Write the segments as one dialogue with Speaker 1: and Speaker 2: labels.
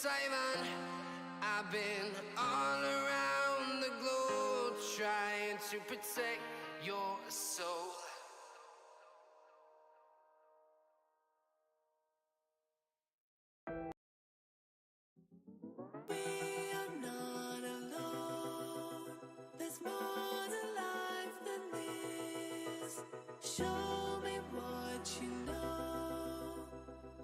Speaker 1: Simon. I've been all around the globe trying to protect your soul.
Speaker 2: We are not alone. There's more to life than this. Show me what you know.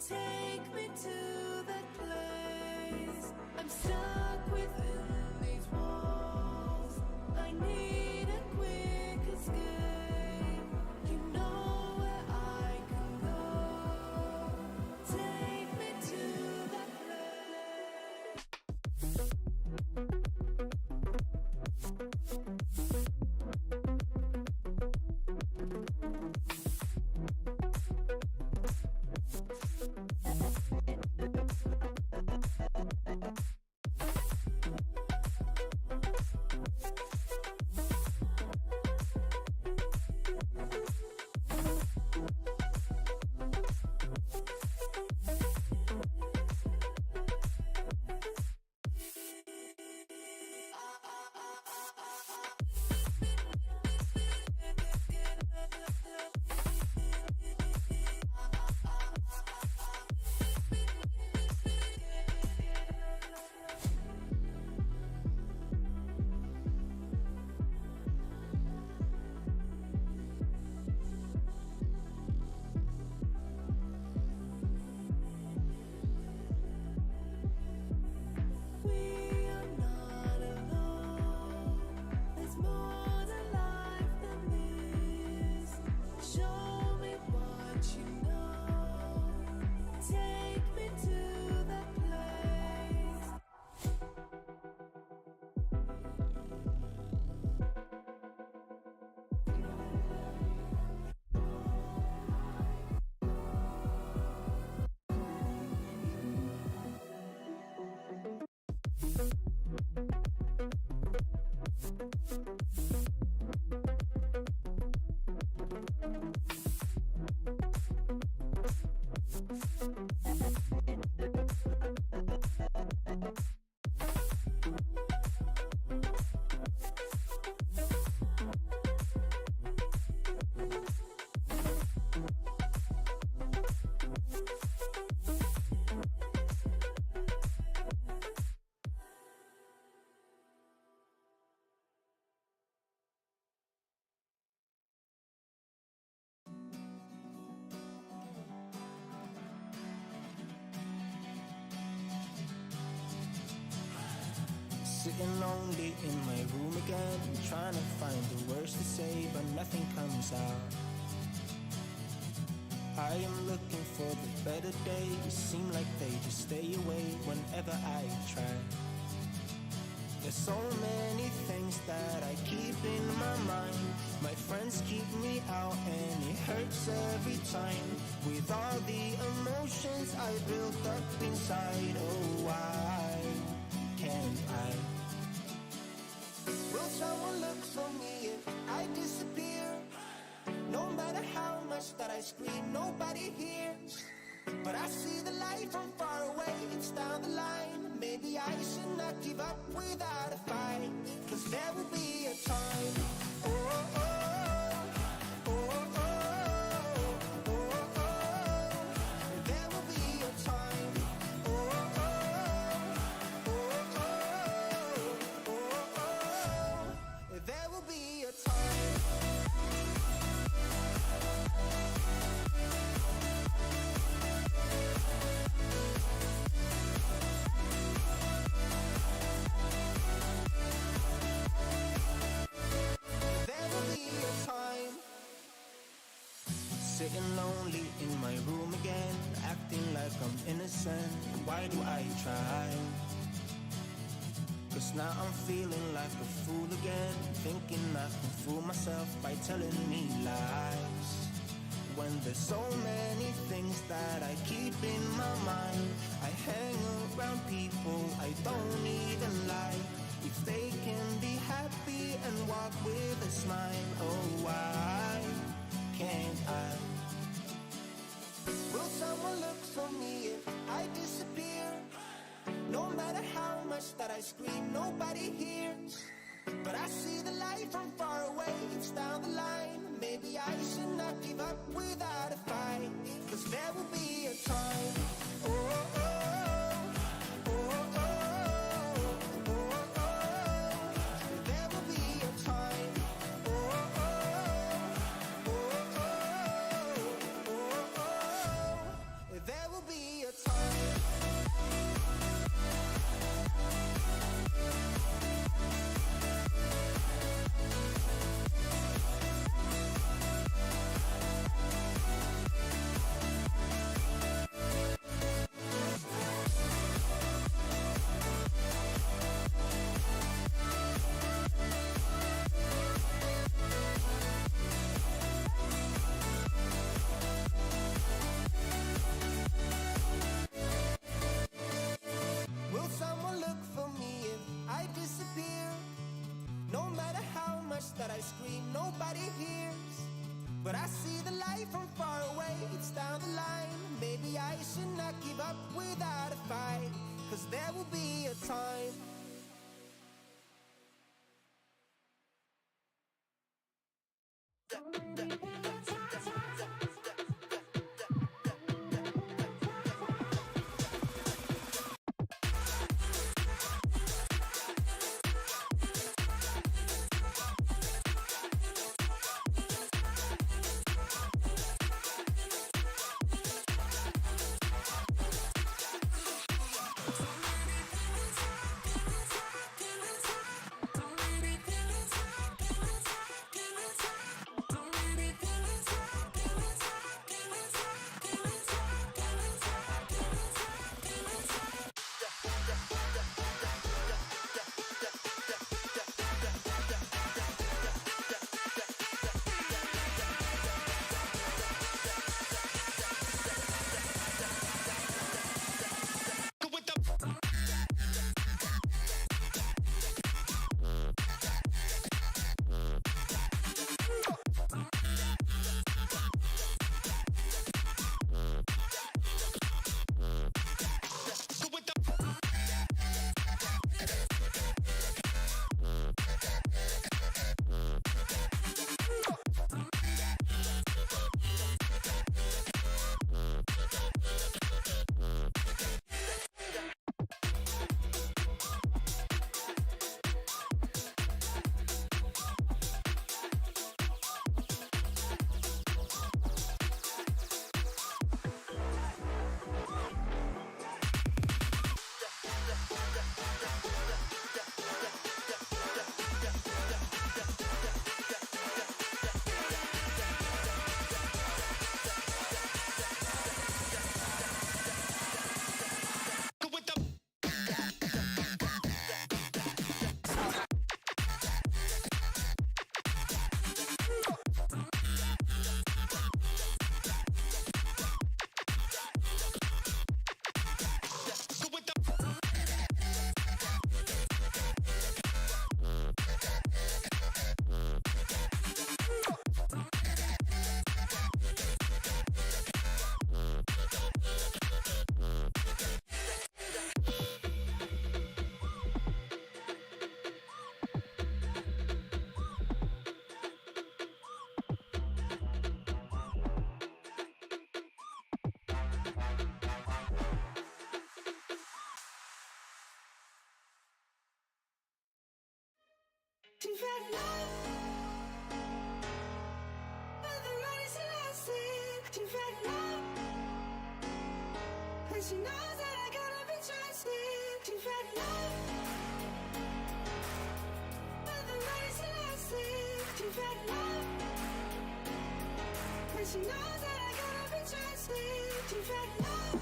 Speaker 2: Take me to that place. I'm stuck within these walls. I need a quick escape. You know where I can go. Take me to that place. We are not alone. There's more to life than this. Show me what you know. Take me to that place.
Speaker 3: Sitting lonely in my room again, trying to find the words to say, but nothing comes out. I am looking for the better days, seem like they just stay away whenever I try. There's so many things that I keep in my mind. My friends keep me out and it hurts every time. With all the emotions I built up inside, oh why can't I? Will someone look for me if I disappear? No matter how much that I scream, nobody hears. But I see the light from far away, it's down the line. Maybe I should not give up without a fight. Cause there will be a time. Oh, oh, oh, oh, oh, oh, oh. There will be a time. Oh, oh, oh, oh, oh, oh. There will be a time. Sitting lonely in my room again, acting like I'm innocent. Why do I try? Cause now I'm feeling like a fool again, thinking I can fool myself by telling me lies. When there's so many things that I keep in my mind, I hang around people I don't even like. If they can be happy and walk with a smile, oh why can't I? Will someone look for me if I disappear? much that I scream, nobody hears. But I see the light from far away, it's down the line. Maybe I should not give up without a fight, 'cause there will be a time. Oh, oh, oh, oh, oh, oh, oh. There will be a time. Oh, oh, oh, oh, oh, oh. There will be a time. Will someone look for me if I disappear? No matter how much that I scream, nobody hears. But I see the light from far away, it's down the line. Maybe I should not give up without a fight, 'cause there will be a time.
Speaker 2: She knows that I gotta be trusted. She's ready love. But the race is lasting. She's ready love. And she knows that I gotta be trusted. She's ready love.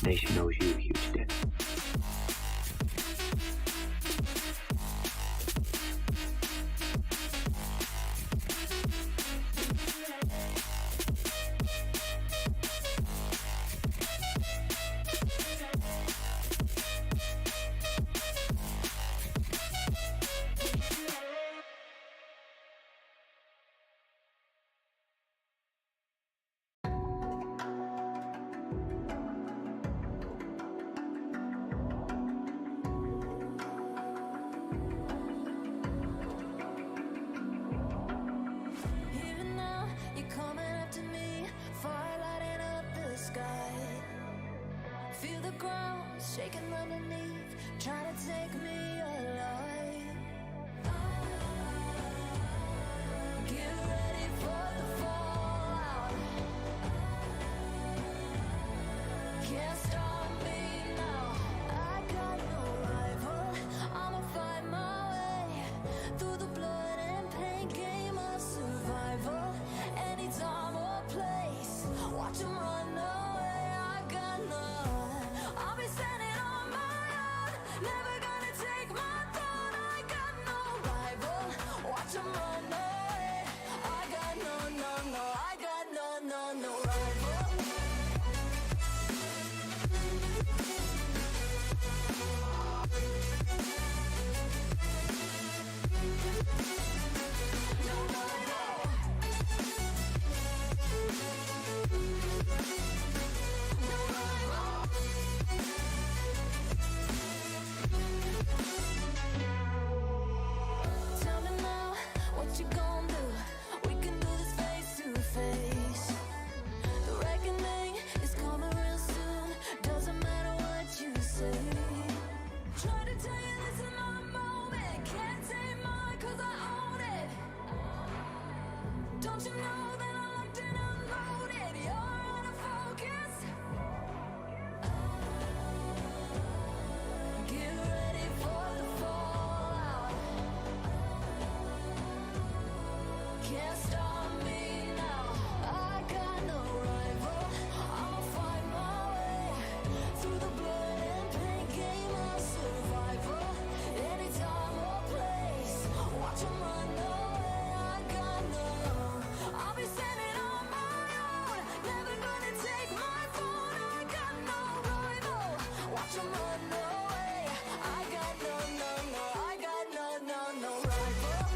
Speaker 4: Nation knows you huge dick.
Speaker 2: Even now, you're coming after me, fire lighting up the sky. Feel the ground shaking underneath, trying to take me alive. Get ready for the fallout. Can't stop me now. I got no rival. I'ma find my way through the blood and pain game of survival. Anytime or place, watch 'em run away. I got none. I'll be standing on my own, never gonna take my throne. I got no rival. Watch 'em run away. I got no, no, no. I got no, no, no rival. Tell me now, what you gon' do? We can do this face to face. The reckoning is coming real soon. Doesn't matter what you say. Try to tell you this is my moment. Can't take mine 'cause I own it. Don't you know that I'm locked and unloaded? You're out of focus. Get ready for the fallout. Can't stop me now. I got no rival. I'll find my way through the blood and pain game of survival. Anytime or place, watch 'em run away. I got no. I'll be standing on my own, never gonna take my throne. I got no rival. Watch 'em run away. I got no, no, no. I got no, no, no rival.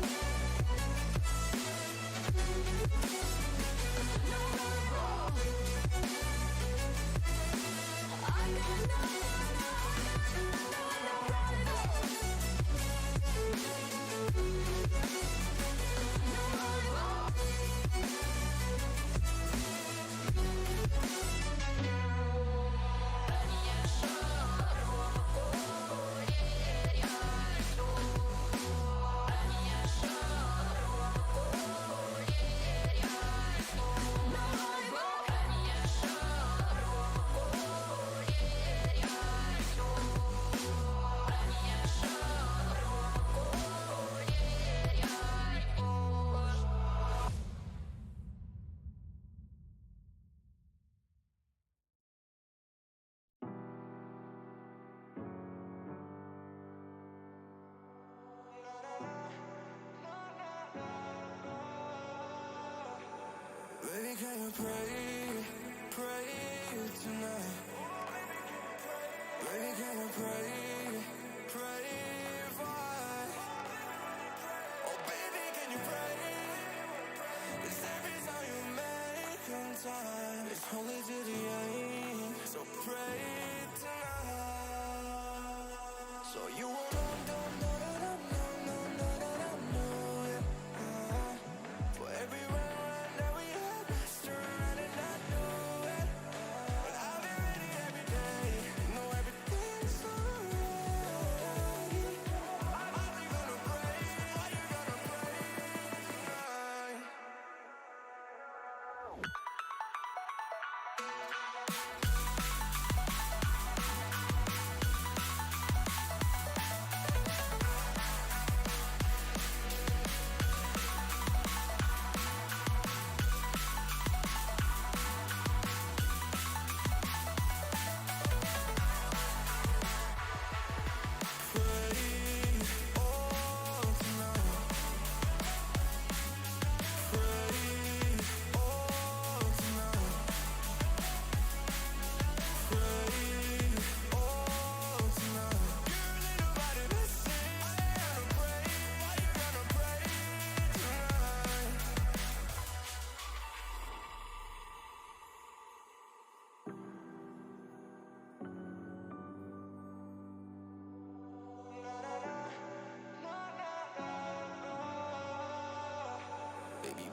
Speaker 3: Baby, can you pray tonight? Baby, can you pray for us? Oh, baby, can you pray? 'Cause every time you make in time, it's only to the end. So pray tonight. So you won't for every run that we had, turn and I knew it. But I'll be ready every day. Know everything's alright. Are we gonna pray? Are you gonna pray tonight?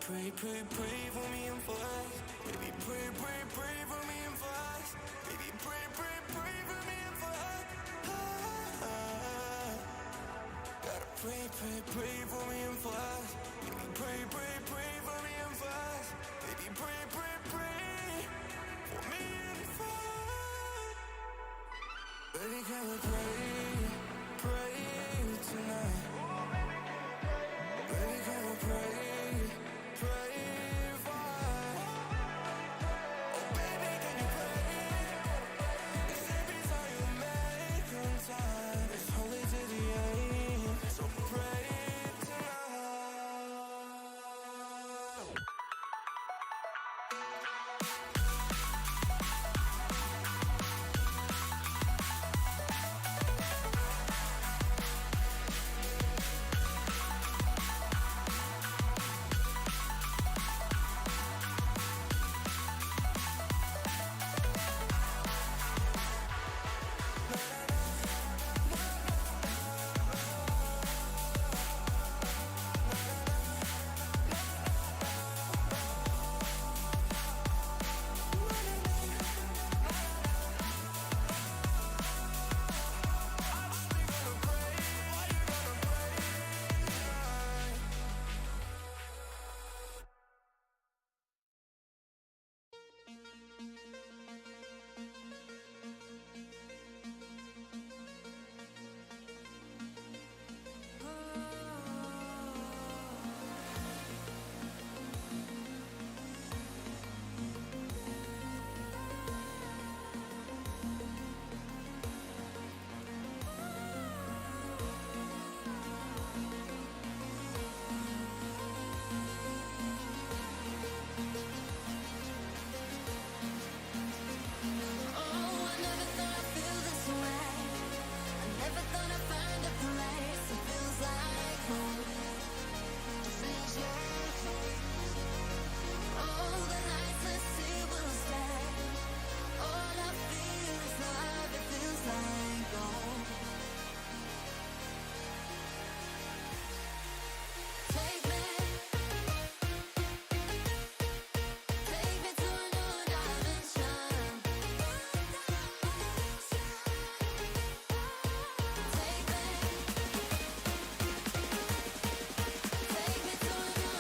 Speaker 3: pray, pray, pray for me and for us. Baby, pray, pray, pray for me and for us. Baby, pray, pray, pray for me and for us. Gotta pray, pray, pray for me and for us. Baby, pray, pray, pray for me and for us. Baby, pray, pray, pray for me and for us. Baby, can we pray tonight? Baby, can we pray for us? Oh, baby, can you pray? It's every time you make on time. It's holy to the end, so pray tonight.
Speaker 2: Oh, I never thought I'd feel this way. I never thought I'd find a place that feels like home. Feels like home. Oh, the nights let's see will stay. All I feel is love. It feels like home. Take me to a new dimension. Take me to a new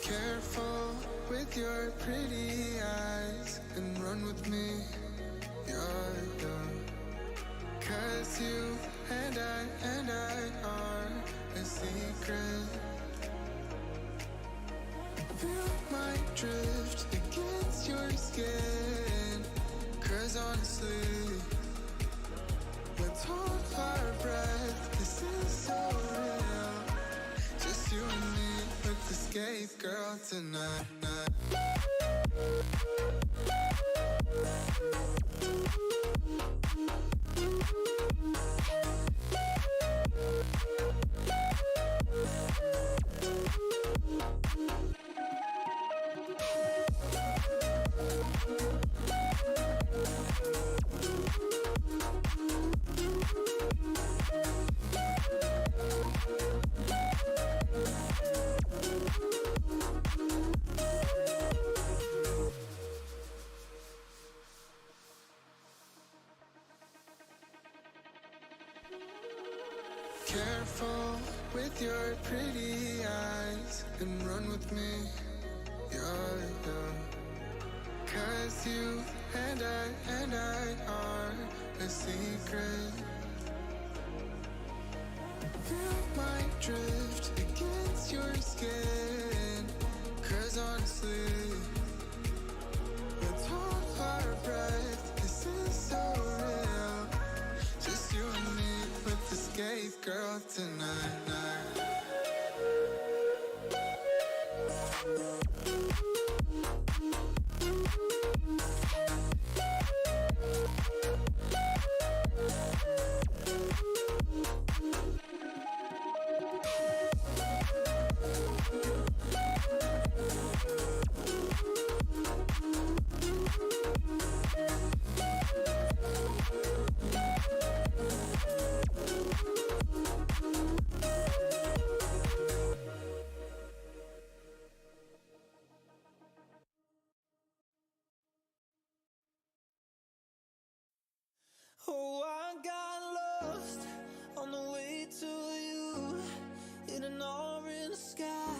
Speaker 3: Careful with your pretty eyes and run with me, you're young. 'Cause you and I are
Speaker 4: secret. Feel my drift against your skin. 'Cause honestly, let's hold our breath. This is so real. Just you and me with the skate girl tonight. Careful with your pretty eyes and run with me, yeah. 'Cause you and I are a secret. Feel my drift against your skin. 'Cause honestly, let's hold our breath. This is so real. Just you and me with the skate girl tonight.
Speaker 3: Oh, I got lost on the way to you in an orange sky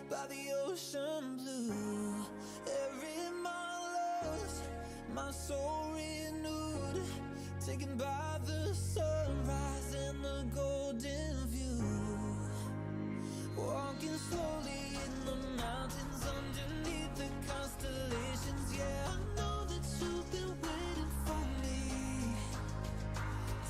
Speaker 3: by the ocean blue. Every mile lost, my soul renewed, taken by the sunrise and the golden view. Walking slowly in the mountains underneath the constellations. Yeah, I know that you've been waiting for me.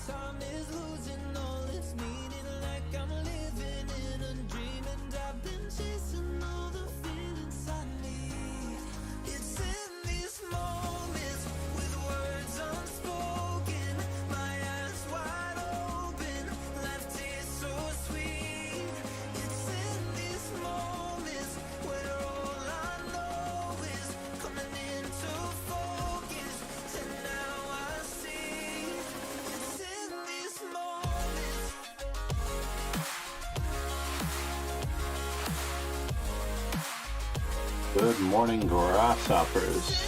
Speaker 3: Time is losing all its meaning, like I'm living in a dream, and I've been chasing all the feelings I need. It's in these moments with words unspoken, my eyes wide open, life tastes so sweet. It's in these moments where all I know is coming into focus, and now I see. It's in these moments.
Speaker 5: Good morning, grasshoppers.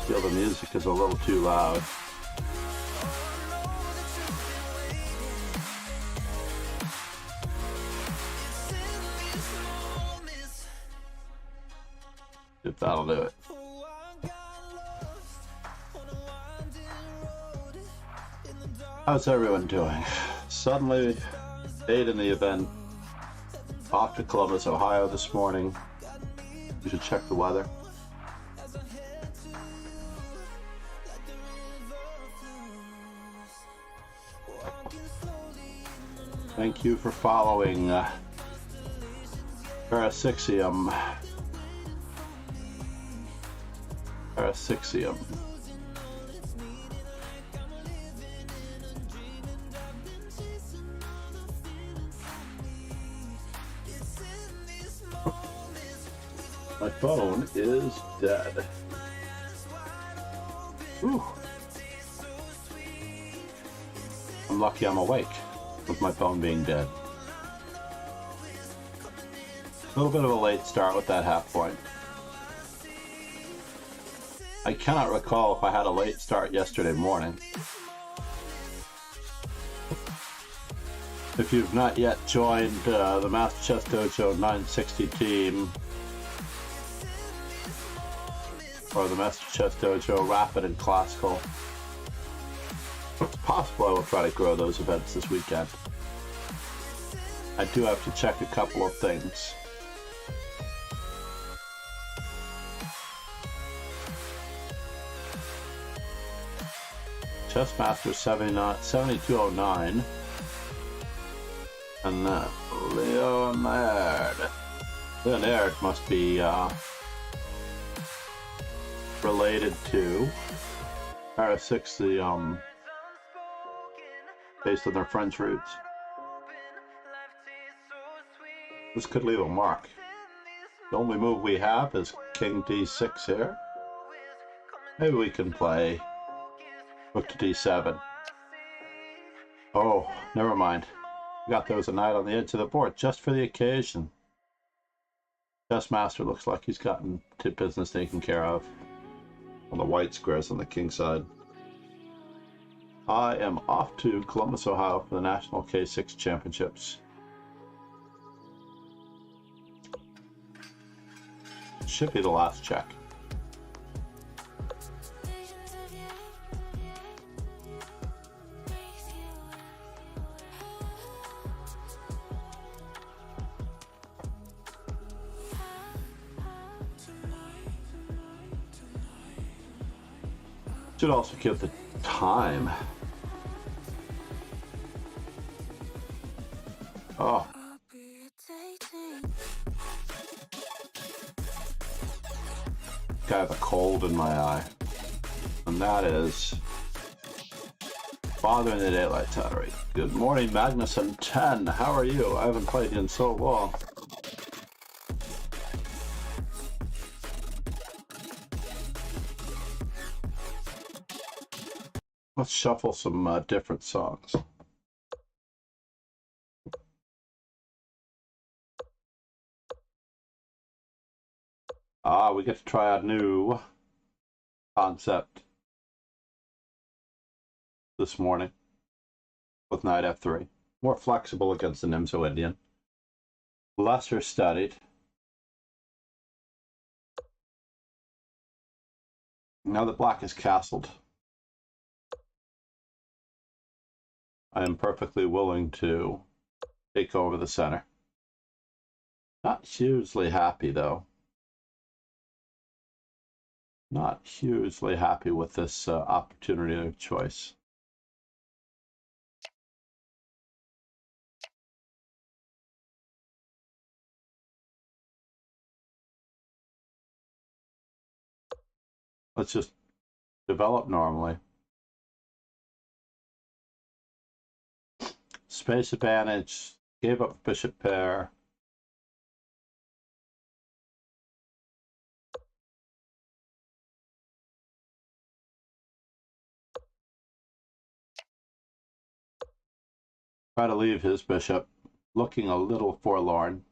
Speaker 5: Feel the music is a little too loud. If that'll do it. How's everyone doing? Suddenly, stayed in the event. Off to Columbus, Ohio this morning. We should check the weather. Thank you for following Parasixium. My phone is dead. Ooh. I'm lucky I'm awake with my phone being dead. A little bit of a late start with that half point. I cannot recall if I had a late start yesterday morning. If you've not yet joined the Master Chess Dojo 960 team, or the Master Chess Dojo Rapid and Classical, it's possible I will try to grow those events this weekend. I do have to check a couple of things. Chessmaster 7209. And Leonard. Leonard must be related to Para6, the based on their French roots. This could leave a mark. The only move we have is King D6 here. Maybe we can play Rook to D7. Oh, never mind. Forgot there was a knight on the edge of the board just for the occasion. Chessmaster looks like he's gotten business taken care of on the white squares on the king side. I am off to Columbus, Ohio for the National K6 Championships. Should be the last check. Should also give the time. Oh. I have a cold in my eye. And that is Father in the Daylight Tattery. Good morning, Magnuson 10. How are you? I haven't played you in so long. Let's shuffle some different songs. We get to try a new concept this morning with Knight F3. More flexible against the Nimzo Indian. Lesser studied. Now that black is castled, I am perfectly willing to take over the center. Not hugely happy, though. Not hugely happy with this opportunity of choice. Let's just develop normally. Space advantage, gave up bishop pair. Try to leave his bishop looking a little forlorn.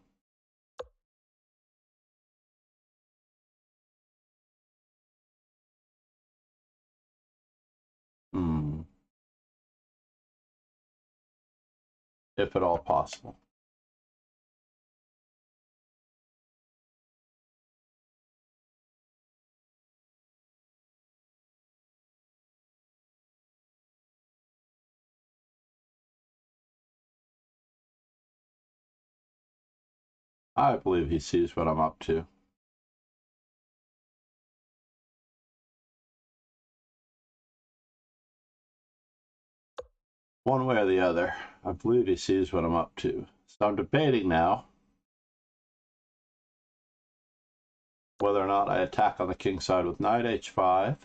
Speaker 5: If at all possible. I believe he sees what I'm up to. One way or the other, I believe he sees what I'm up to. So I'm debating now whether or not I attack on the king side with knight h5.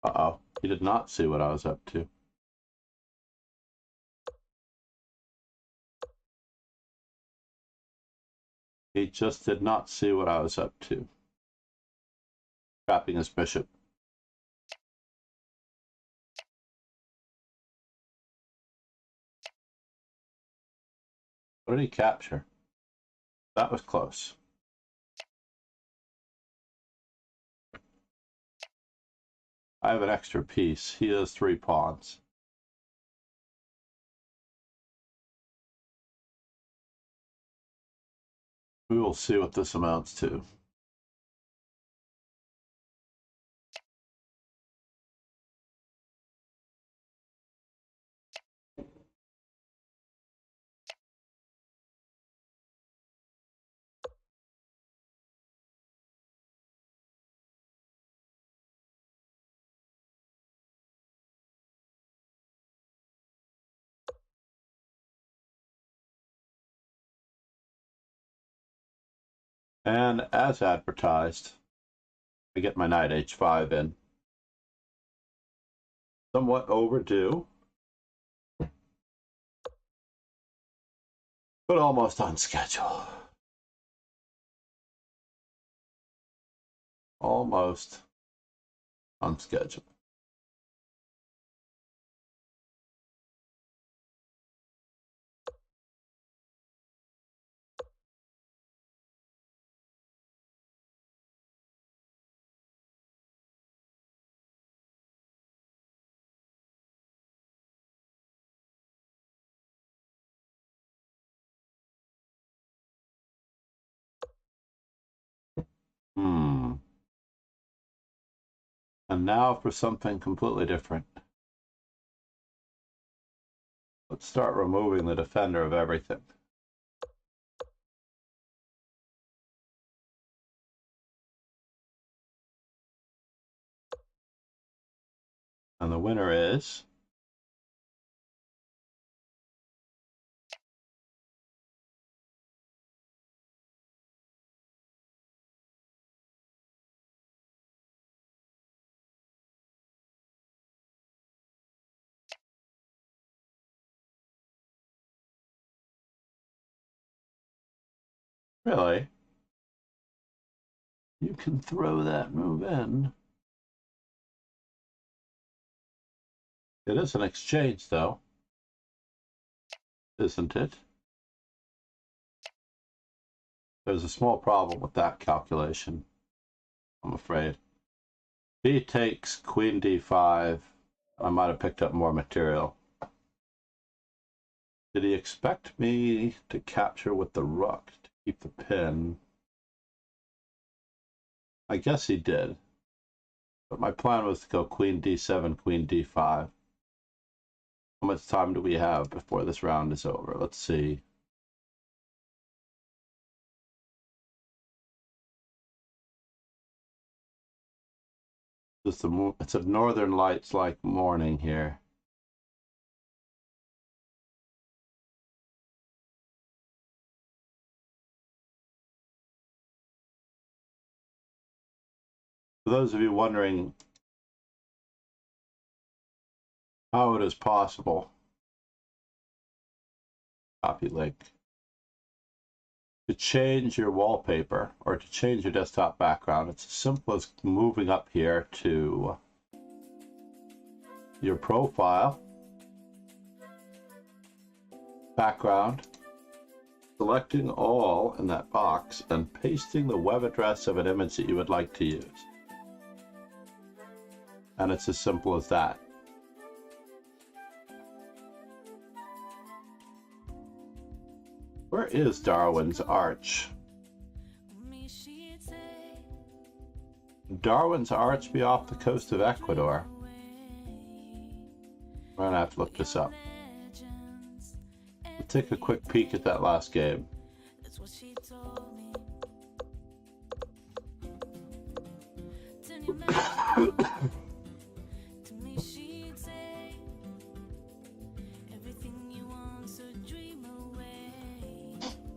Speaker 5: Uh-oh, he did not see what I was up to. He just did not see what I was up to. Trapping his bishop. What did he capture? That was close. I have an extra piece. He has 3 pawns. We will see what this amounts to. And as advertised, I get my knight h5 in. Somewhat overdue, but almost on schedule. Almost on schedule. And now for something completely different. Let's start removing the defender of everything. And the winner is really, you can throw that move in. It is an exchange, though, isn't it? There's a small problem with that calculation, I'm afraid. B takes queen d5. I might have picked up more material. Did he expect me to capture with the rook to keep the pin? I guess he did. But my plan was to go queen d7, queen d5. How much time do we have before this round is over? Let's see. It's a northern lights like morning here. For those of you wondering how it is possible, copy link, to change your wallpaper or to change your desktop background, it's as simple as moving up here to your profile, background, selecting all in that box, and pasting the web address of an image that you would like to use. And it's as simple as that. Where is Darwin's Arch? Darwin's Arch be off the coast of Ecuador? We're gonna have to look this up. Let's take a quick peek at that last game.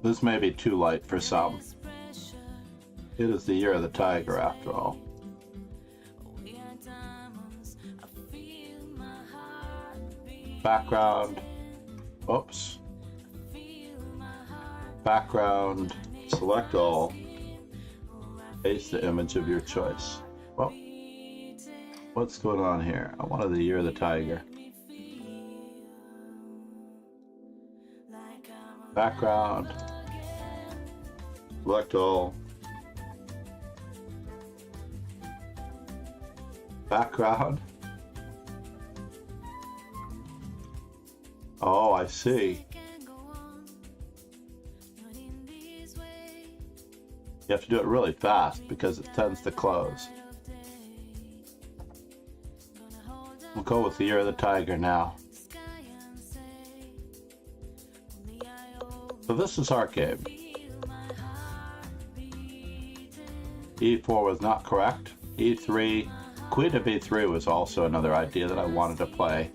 Speaker 5: This may be too light for some. It is the year of the tiger, after all. Background. Oops. Background. Select all. Paste the image of your choice. Well, what's going on here? I wanted the year of the tiger. Background. Select all. Background. Oh, I see. You have to do it really fast because it tends to close. We'll go with the year of the tiger now. So this is our game. E4 was not correct. E3, queen of E3 was also another idea that I wanted to play.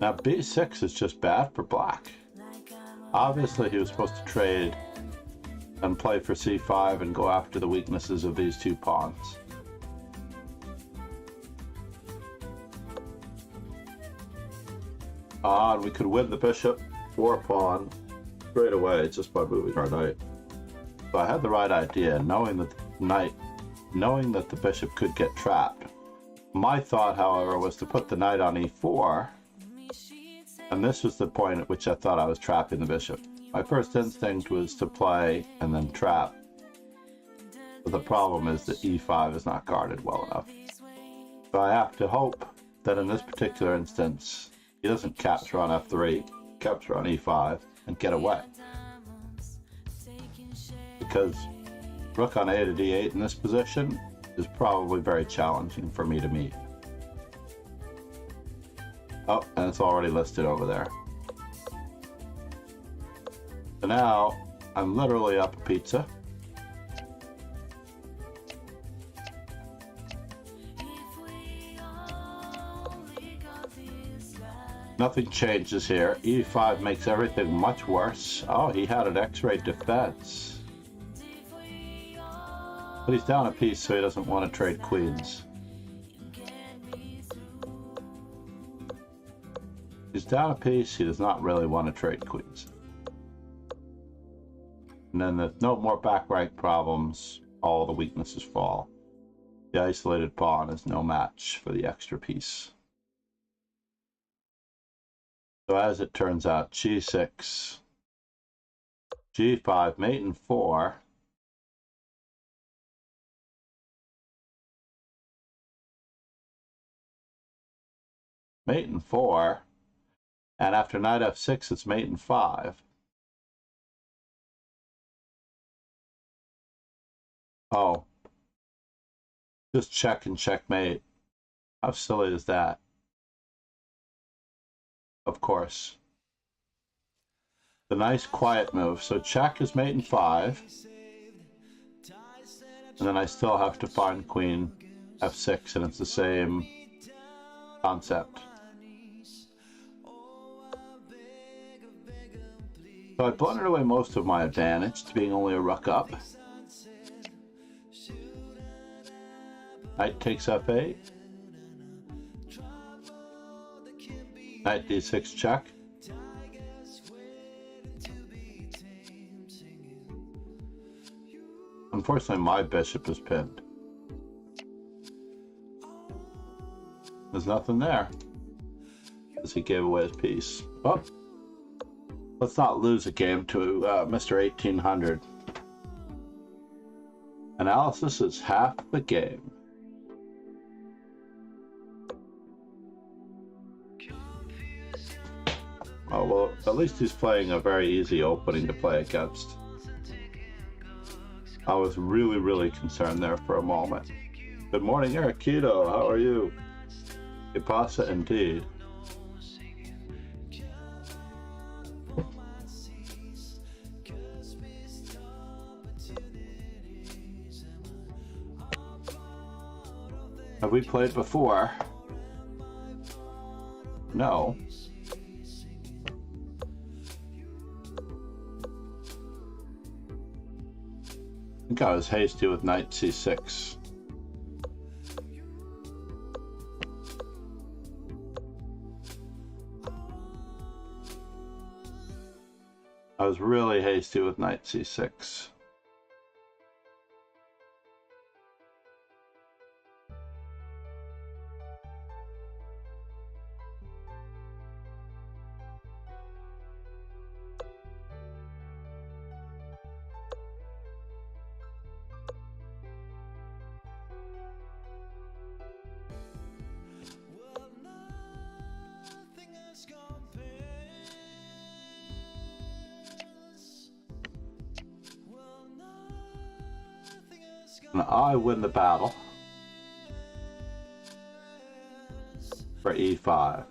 Speaker 5: Now b6 is just bad for black. Obviously he was supposed to trade and play for c5 and go after the weaknesses of these two pawns. And we could win the bishop or pawn straight away just by moving our knight. So I had the right idea, knowing that the bishop could get trapped. My thought, however, was to put the knight on e4, and this was the point at which I thought I was trapping the bishop. My first instinct was to play and then trap. But the problem is that e5 is not guarded well enough. So I have to hope that in this particular instance, he doesn't capture on f3, capture on e5, and get away. Because rook on a to d8 in this position is probably very challenging for me to meet. Oh, and it's already listed over there. So now, I'm literally up a pizza. Nothing changes here. e5 makes everything much worse. Oh, he had an x-ray defense. But he's down a piece, so he doesn't want to trade queens. He's down a piece, he does not really want to trade queens. And then there's no more back rank problems, all the weaknesses fall. The isolated pawn is no match for the extra piece. So as it turns out, g6, g5, mate in 4. Mate in 4, and after knight f6, it's mate in 5. Oh, just check and checkmate. How silly is that? Of course. The nice quiet move. So check is mate in 5. And then I still have to find queen f6, and it's the same concept. So I blundered away most of my advantage to being only a rook up. Knight takes f8. Knight d6 check. Unfortunately, my bishop is pinned. There's nothing there, as he gave away his piece. Oh, let's not lose a game to Mr. 1800. Analysis is half the game. Oh, well, at least he's playing a very easy opening to play against. I was really concerned there for a moment. Good morning, Eriquito. How are you? Ipasa indeed. Have we played before? No. I think I was hasty with knight c6. I was really hasty with knight c6. And I win the battle for e5.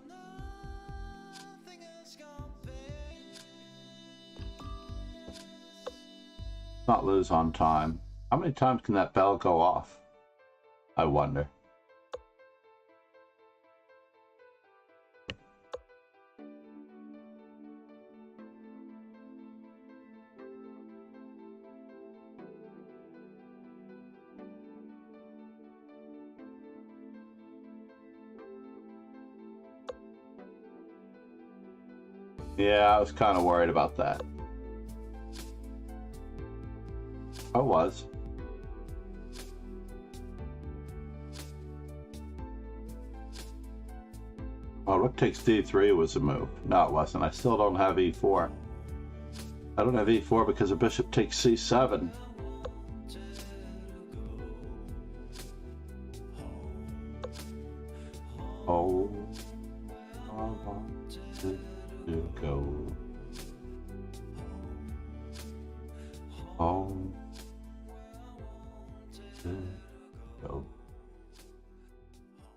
Speaker 5: Not lose on time. How many times can that bell go off? I wonder. Yeah, I was kind of worried about that. I was. Oh, rook takes d3 was a move. No, it wasn't. I still don't have e4. I don't have e4 because a bishop takes c7. Oh, I want to go home to go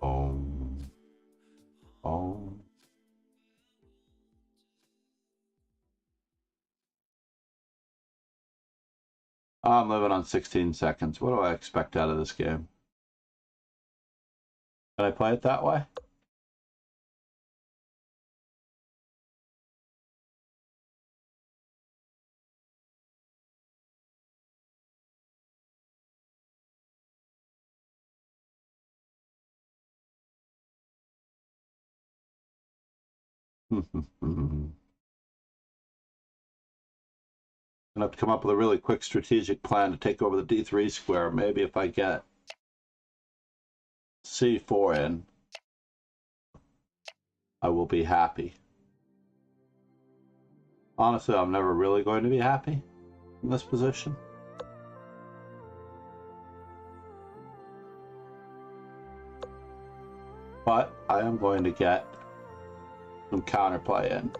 Speaker 5: home. Home. I'm living on 16 seconds. What do I expect out of this game? Can I play it that way? I'm gonna have to come up with a really quick strategic plan to take over the d3 square. Maybe if I get c4 in, I will be happy. Honestly, I'm never really going to be happy in this position. But I am going to get some counterplay in.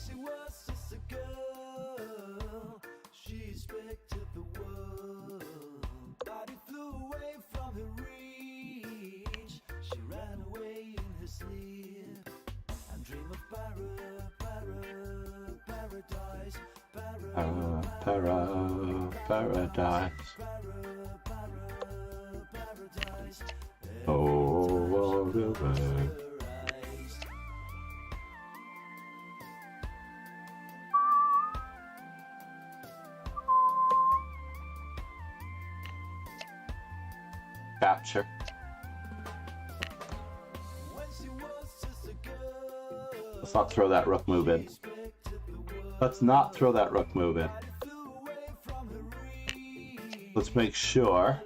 Speaker 3: She was just a girl, she expected the world. Body flew away from her reach, she ran away in her sleep. And dream of paradise,
Speaker 5: Paradise.
Speaker 3: paradise.
Speaker 5: Oh, the capture. Let's not throw that rook move in. Let's not throw that rook move in. Let's make sure.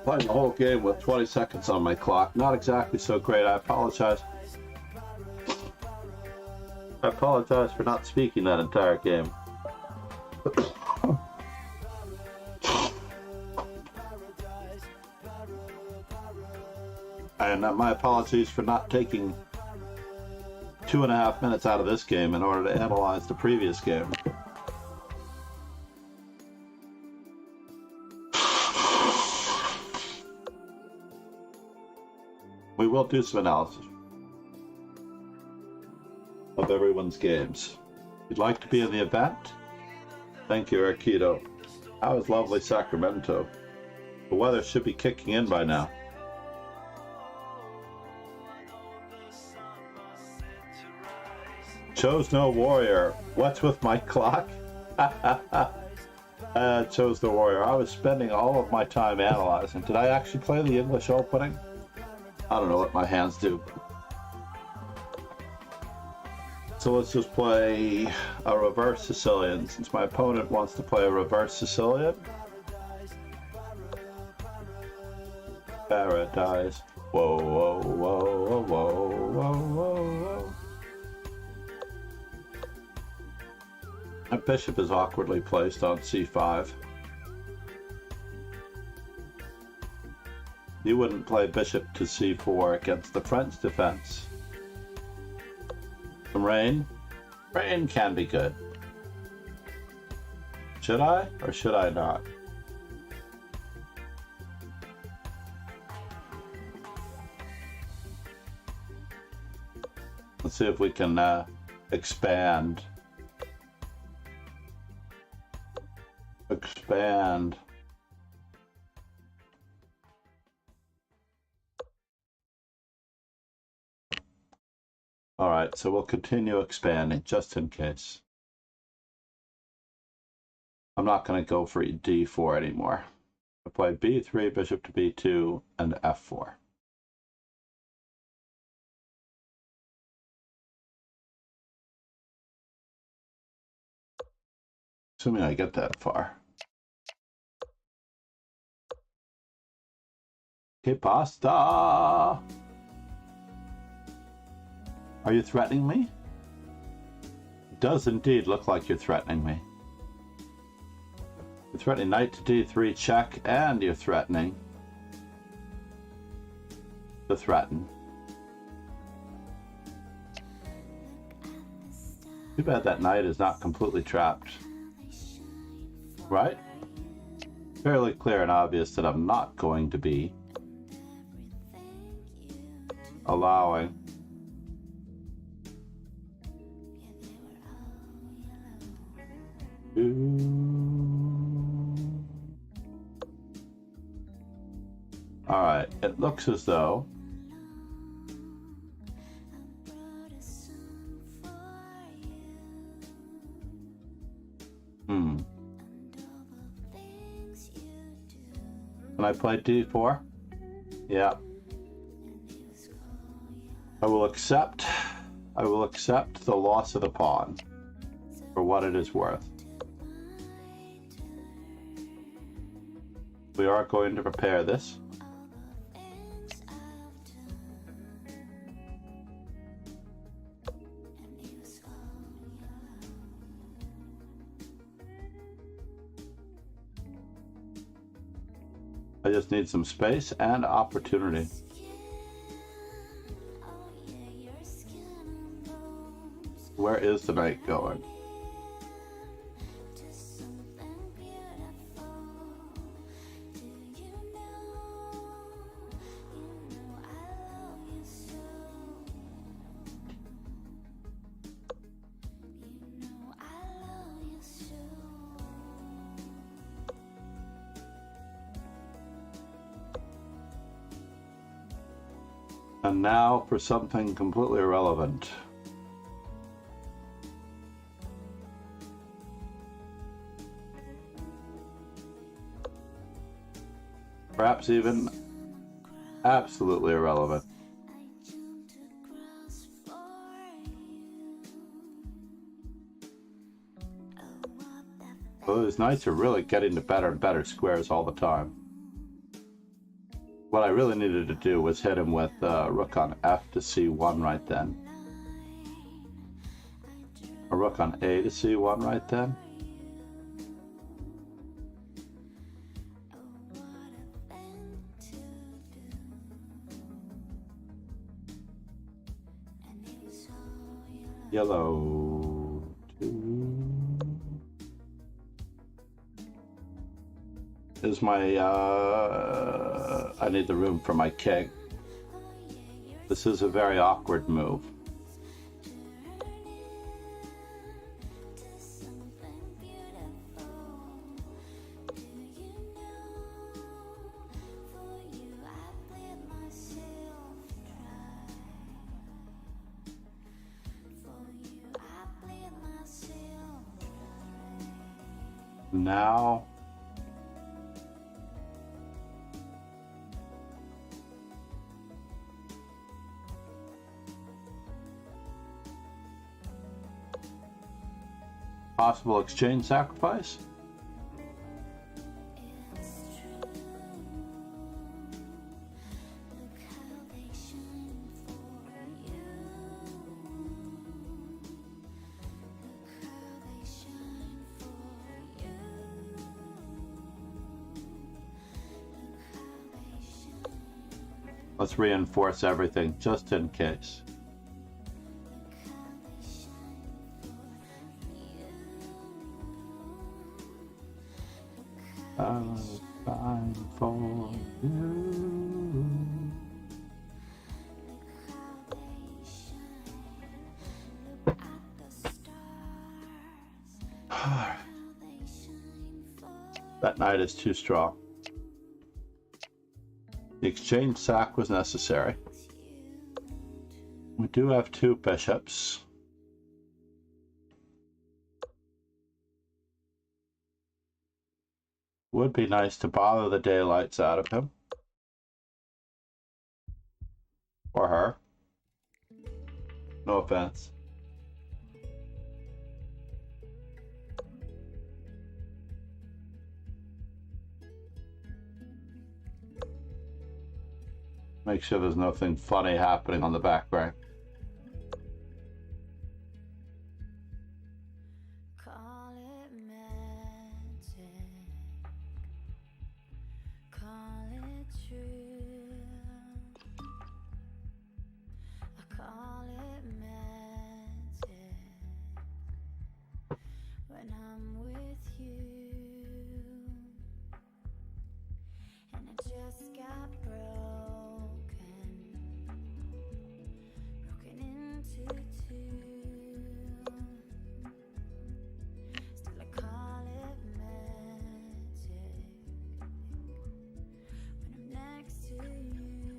Speaker 5: Playing the whole game with 20 seconds on my clock. Not exactly so great. I apologize. I apologize for not speaking that entire game. And my apologies for not taking 2.5 minutes out of this game in order to analyze the previous game. We will do some analysis of everyone's games. If you'd like to be in the event, thank you, Arquito. That was lovely Sacramento. The weather should be kicking in by now. Chose no warrior. What's with my clock? Chose the warrior. I was spending all of my time analyzing. Did I actually play the English opening? I don't know what my hands do. So let's just play a reverse Sicilian, since my opponent wants to play a reverse Sicilian. Paradise. Whoa, whoa, whoa, whoa, whoa, whoa, whoa. My bishop is awkwardly placed on c5. You wouldn't play bishop to c4 against the French defense. Some rain. Rain can be good. Should I or should I not? Let's see if we can expand. Expand. All right, so we'll continue expanding just in case. I'm not going to go for d4 anymore. I play b3, bishop to b2, and f4. Assuming I get that far. Que pasta? Are you threatening me? It does indeed look like you're threatening me. You're threatening knight to d3 check, and you're threatening to threaten. Too bad that knight is not completely trapped. Right? Fairly clear and obvious that I'm not going to be allowing Alright, it looks as though Can I play d4? Yeah. I will accept the loss of the pawn for what it is worth. We are going to prepare this. I just need some space and opportunity. Where is the knight going? And now for something completely irrelevant. Perhaps even absolutely irrelevant. Well, those knights are really getting to better and better squares all the time. What I really needed to do was hit him with rook on f to c1 right then. A rook on a to c1 right then. Yellow 2 is my I need the room for my king. This is a very awkward move. Now possible exchange sacrifice. Let's reinforce everything just in case. Time for you. That knight is too strong. The exchange sack was necessary. We do have two bishops. Would be nice to bother the daylights out of him. Or her. No offense. Make sure there's nothing funny happening on the background.
Speaker 2: Call it magic, call it true. I call it magic when I'm with you, and I just got broken into two. Still I call it magic when I'm next to you.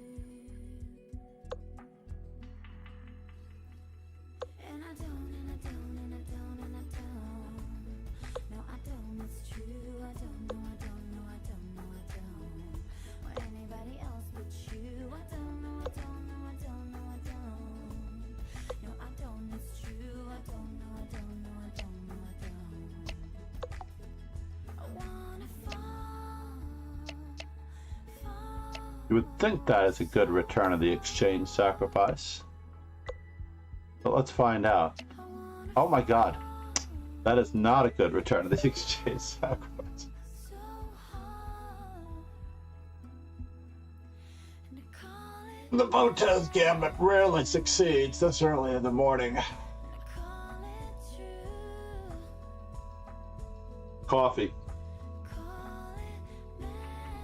Speaker 2: And I don't, and I don't, and I don't, and I don't. No, I don't, it's true. I don't know, I don't know, I don't know, I don't. Or anybody else but you. I don't know, I don't know, I don't know, I don't. No, I don't, it's true. I don't know, I don't know, I don't know, I don't. I wanna fall.
Speaker 5: You would think that is a good return of the exchange sacrifice. But let's find out. Oh my god. That is not a good return of the exchange sacrifice.
Speaker 2: So hard. And I call it,
Speaker 5: The Botez Gambit rarely succeeds this early in the morning.
Speaker 2: and I call it true.
Speaker 5: Coffee.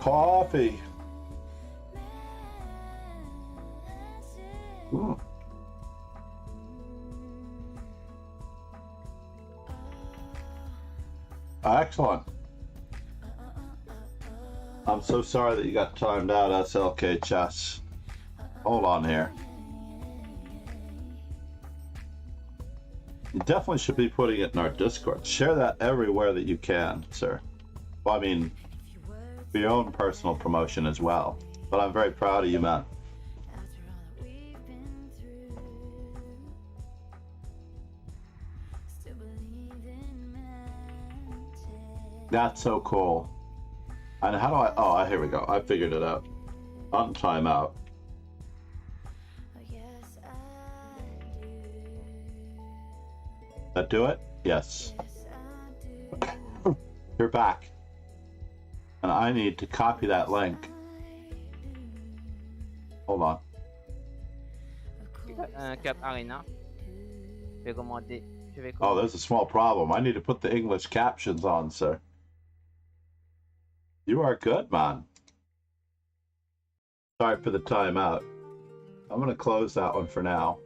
Speaker 2: Call it magic.
Speaker 5: Coffee. Ooh. Excellent. I'm so sorry that you got timed out, SLK Chess. Hold on here. You definitely should be putting it in our Discord. Share that everywhere that you can, sir. Well, I mean, for your own personal promotion as well. But I'm very proud of you, man.
Speaker 2: After all that we've been through, still believe in magic.
Speaker 5: That's so cool. And how do I... Oh, here we go. I figured it out. On timeout.
Speaker 2: Oh, yes, I do.
Speaker 5: That do it? Yes.
Speaker 2: Yes, I do.
Speaker 5: You're back. And I need to copy that link. Hold on.
Speaker 6: Cap Arena. Je vais commander.
Speaker 5: Oh, there's a small problem. I need to put the English captions on, sir. You are good, man. Sorry for the timeout. I'm going to close that one for now.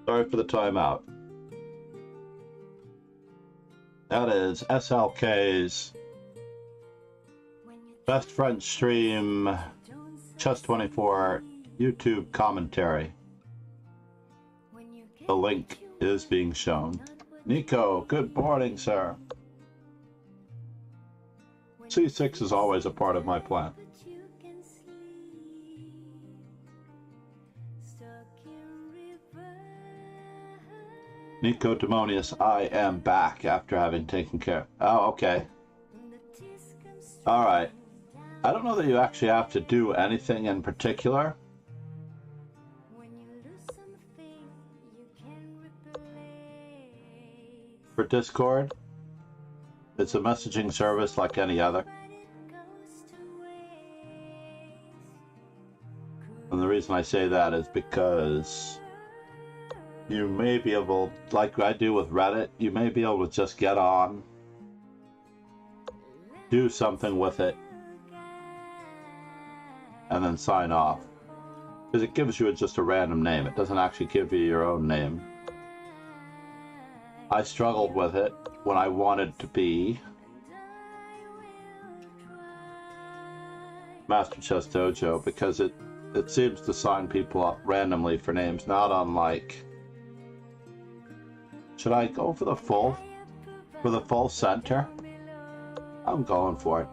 Speaker 5: Sorry for the timeout. That is SLK's Best Friend Stream Chess24 YouTube commentary. The link is being shown. Nico, good morning, sir. C6 is always a part of my plan. Nico Demonius, I am back after having taken care. Oh, okay. Alright. I don't know that you actually have to do anything in particular. For Discord, it's a messaging service like any other. And the reason I say that is because you may be able, like I do with Reddit, you may be able to just get on do something with it, and then sign off. Because it gives you just a random name. It doesn't actually give you your own name. I struggled with it when I wanted to be Master Chess Dojo, because it seems to sign people up randomly for names, not unlike... Should I go for the full center? I'm going for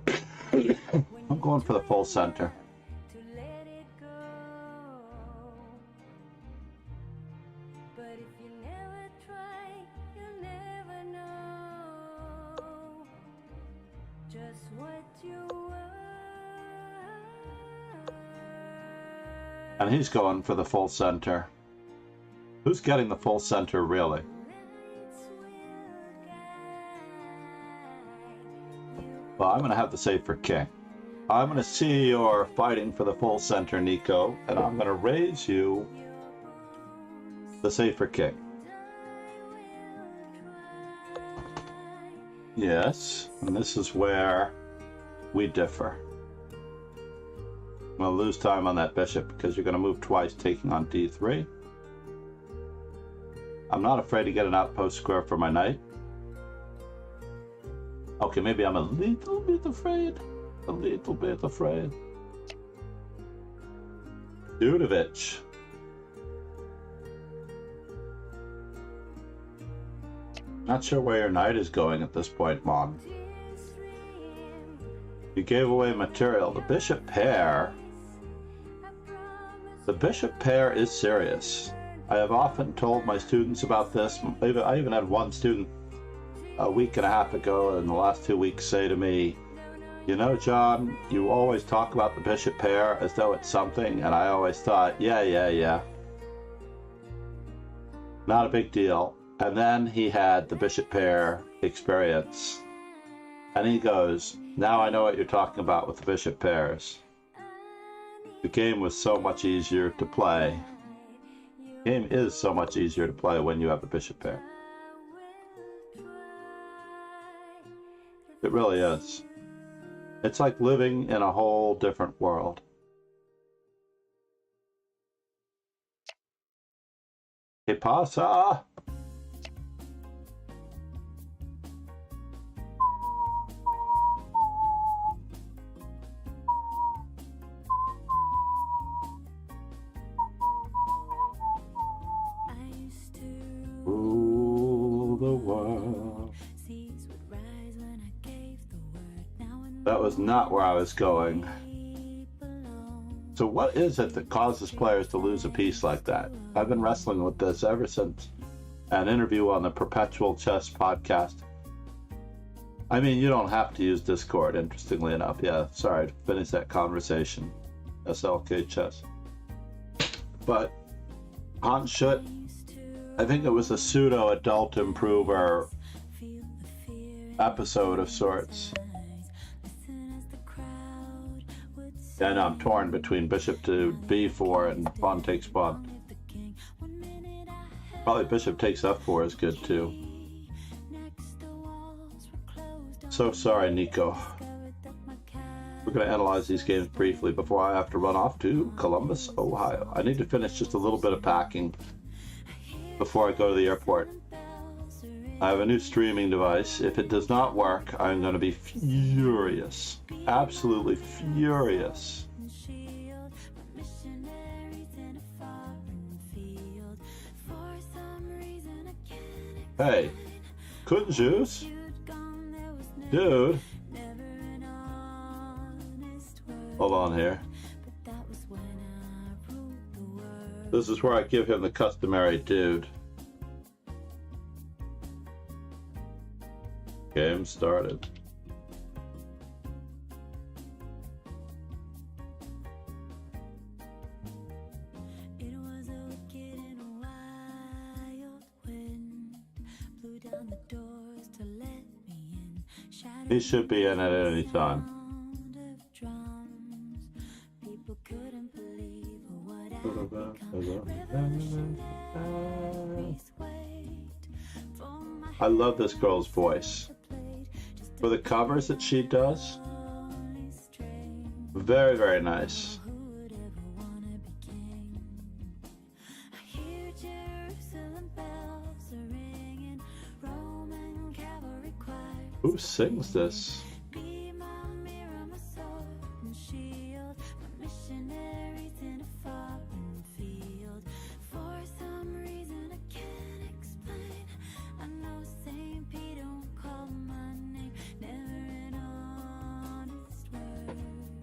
Speaker 5: it. I'm going for the full center. And he's going for the full center. Who's getting the full center, really? Well, I'm going to have to say for king. I'm going to see you're fighting for the full center, Nico, and I'm going to raise you the safer king. Yes, and this is where we differ. I'm going to lose time on that bishop because you're going to move twice, taking on d3. I'm not afraid to get an outpost square for my knight. Okay, maybe I'm a little bit afraid. A little bit afraid. Dudovich. Not sure where your knight is going at this point, Mom. You gave away material. The bishop pair. The bishop pair is serious. I have often told my students about this. I even had one student a week and a half ago in the last 2 weeks say to me, you know, John, you always talk about the bishop pair as though it's something, and I always thought, yeah. Not a big deal. And then he had the bishop pair experience. And he goes, now I know what you're talking about with the bishop pairs. The game was so much easier to play. The game is so much easier to play when you have the bishop pair. It really is. It's like living in a whole different world. ¿Qué pasa? Rule the world. That was not where I was going. So what is it that causes players to lose a piece like that? I've been wrestling with this ever since an interview on the Perpetual Chess podcast. I mean, you don't have to use Discord, interestingly enough. Yeah, sorry to finish that conversation. SLK Chess. But Hans Schutt, I think it was a pseudo-adult improver episode of sorts. And I'm torn between bishop to b4 and pawn takes pawn. Probably bishop takes f4 is good too. So sorry, Nico. We're going to analyze these games briefly before I have to run off to Columbus, Ohio. I need to finish just a little bit of packing before I go to the airport. I have a new streaming device. If it does not work, I'm going to be furious. Absolutely furious. Hey, Kunjus? Dude. Hold on here. This is where I give him the customary dude. Game started. He should be in at any time. I love this girl's voice. for the covers that she does. Very, very nice. Who sings this?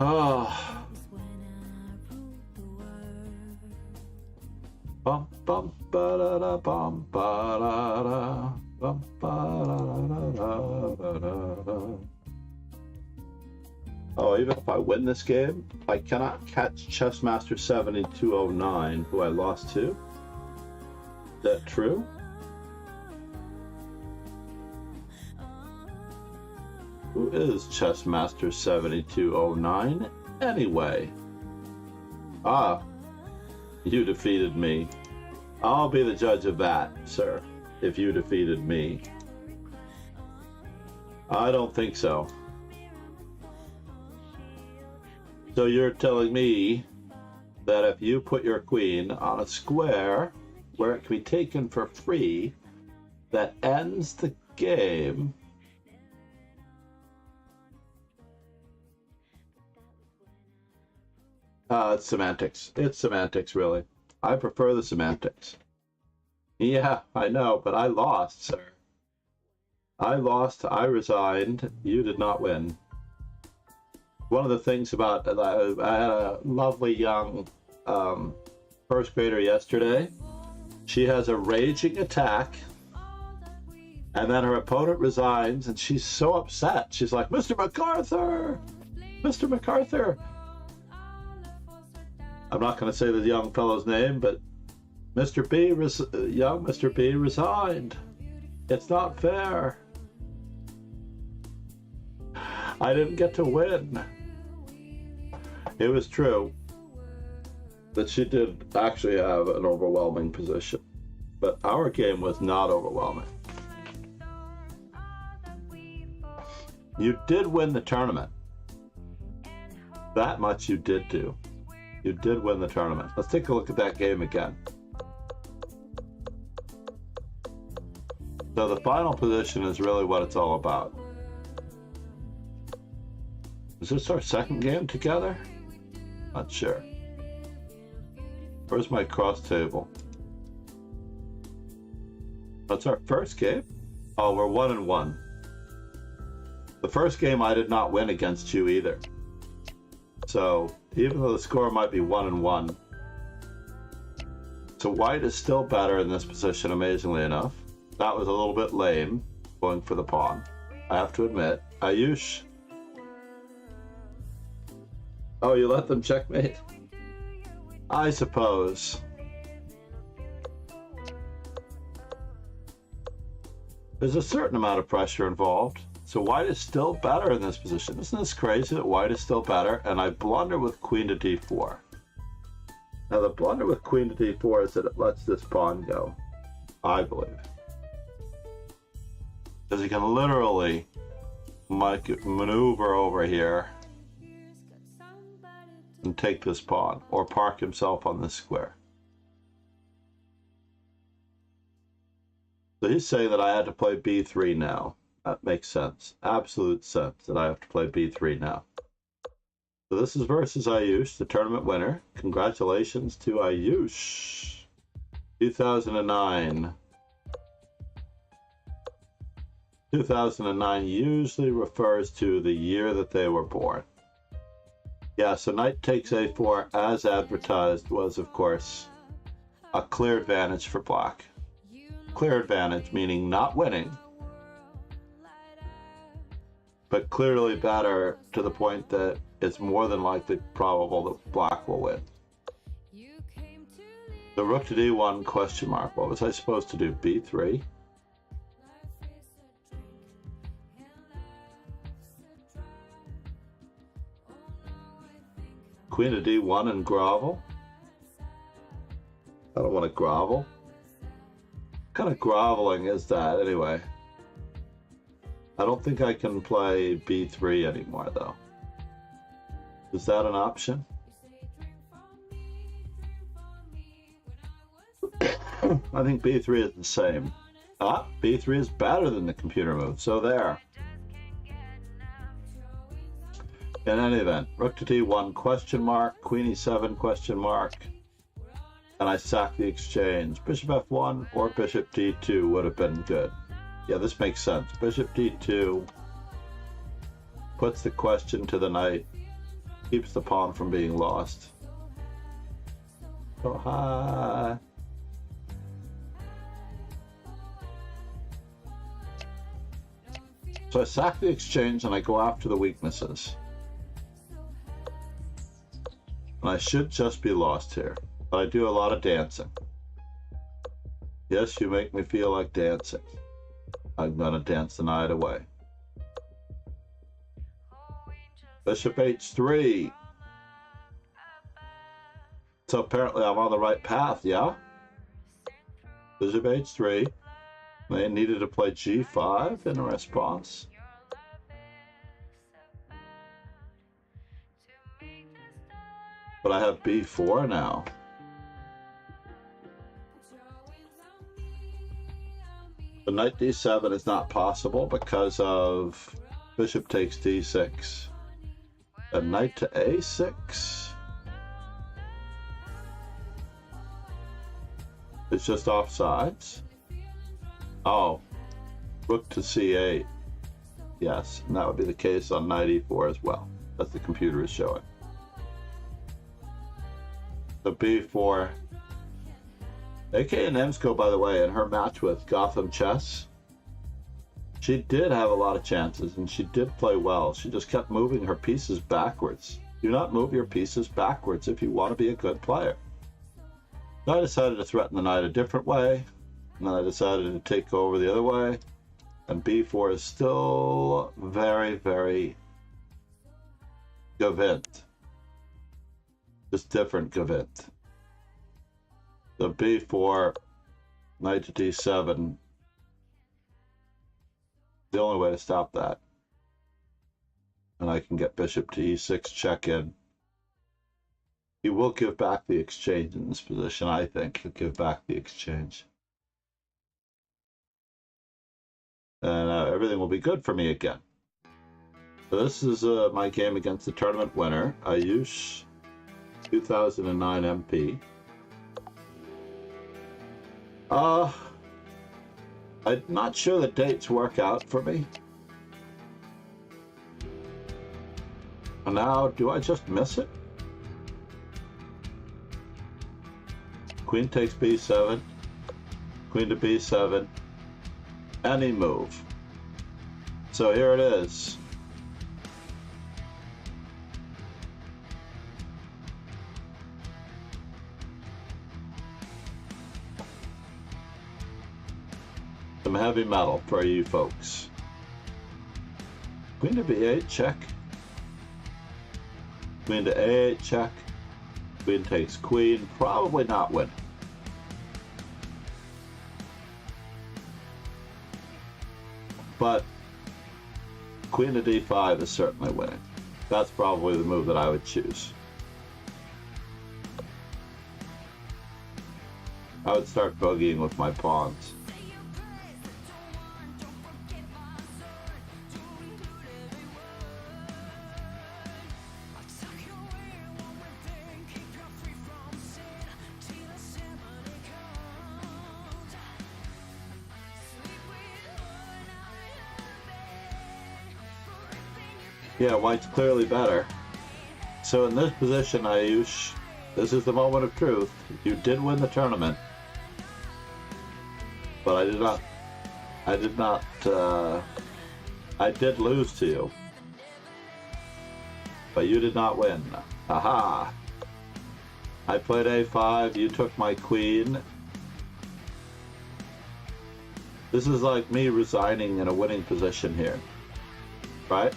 Speaker 5: Oh. Bum bum ba da da bum ba da da bum ba da da da da da. Oh, even if I win this game, I cannot catch Chessmaster 7209, who I lost to. Is that true? Who is Chessmaster 7209 anyway? Ah, you defeated me. I'll be the judge of that, sir, if you defeated me. I don't think so. So you're telling me that if you put your queen on a square where it can be taken for free, that ends the game. It's semantics. It's semantics, really. I prefer the semantics. Yeah, I know, but I lost, sir. I lost, I resigned, you did not win. One of the things about, I had a lovely young first grader yesterday. She has a raging attack, and then her opponent resigns, and she's so upset. She's like, Mr. MacArthur! Mr. MacArthur! I'm not going to say the young fellow's name, but young Mr. B resigned. It's not fair. I didn't get to win. It was true that she did actually have an overwhelming position, but our game was not overwhelming. You did win the tournament. That much you did do. You did win the tournament. Let's take a look at that game again. So the final position is really what it's all about. Is this our second game together? Not sure. Where's my cross table? That's our first game? Oh, we're 1-1. The first game I did not win against you either. So even though the score might be 1-1, so white is still better in this position, amazingly enough. That was a little bit lame, going for the pawn, I have to admit. Ayush. Oh, you let them checkmate? I suppose. There's a certain amount of pressure involved. So white is still better in this position. Isn't this crazy that white is still better? And I blunder with queen to d4. Now the blunder with queen to d4 is that it lets this pawn go, I believe. Because he can literally maneuver over here and take this pawn, or park himself on this square. So he's saying that I had to play b3 now. That makes sense. Absolute sense that I have to play b3 now. So this is versus Ayush, the tournament winner. Congratulations to Ayush. 2009. 2009 usually refers to the year that they were born. Yeah, so knight takes a4 as advertised was, of course, a clear advantage for black. Clear advantage meaning not winning, but clearly better to the point that it's more than likely probable that black will win. The rook to d1 question mark. What was I supposed to do? b3? Queen to d1 and grovel? I don't want to grovel. What kind of groveling is that anyway? I don't think I can play b3 anymore, though. Is that an option? I think b3 is the same. Ah, b3 is better than the computer move, so there. In any event, rook to d1, question mark, queen e7, question mark, and I sack the exchange. Bishop f1 or bishop d2 would have been good. Yeah, this makes sense. Bishop d2 puts the question to the knight, keeps the pawn from being lost. Oh, hi. So I sack the exchange and I go after the weaknesses. And I should just be lost here, but I do a lot of dancing. Yes, you make me feel like dancing. I'm gonna dance the night away. Bishop h3. So apparently I'm on the right path, yeah? Bishop h3. They needed to play g5 in response. But I have b4 now. The knight d7 is not possible because of bishop takes d6. A knight to a6. It's just offsides. Oh, rook to c8. Yes, and that would be the case on knight e4 as well, as the computer is showing. The b4. AK and Emsko, by the way, in her match with Gotham Chess, she did have a lot of chances and she did play well. She just kept moving her pieces backwards. Do not move your pieces backwards if you want to be a good player. So I decided to threaten the knight a different way, and then I decided to take over the other way, and b4 is still very, very Gavint. Just different Gavint. The b4, knight to d7, the only way to stop that. And I can get bishop to e6 check in. He will give back the exchange in this position, I think. He'll give back the exchange. And everything will be good for me again. So this is my game against the tournament winner, Ayush 2009 MP. I'm not sure the dates work out for me. And now, do I just miss it? Queen takes b7, queen to b7, any move. So here it is. Some heavy metal for you folks. Queen to b8, check. Queen to a8, check. Queen takes queen, probably not win. But queen to d5 is certainly winning. That's probably the move that I would choose. I would start bogeying with my pawns. Yeah, white's clearly better. So in this position, Ayush, this is the moment of truth. You did win the tournament, but I did lose to you. But you did not win. Haha. I played a5, you took my queen. This is like me resigning in a winning position here, right?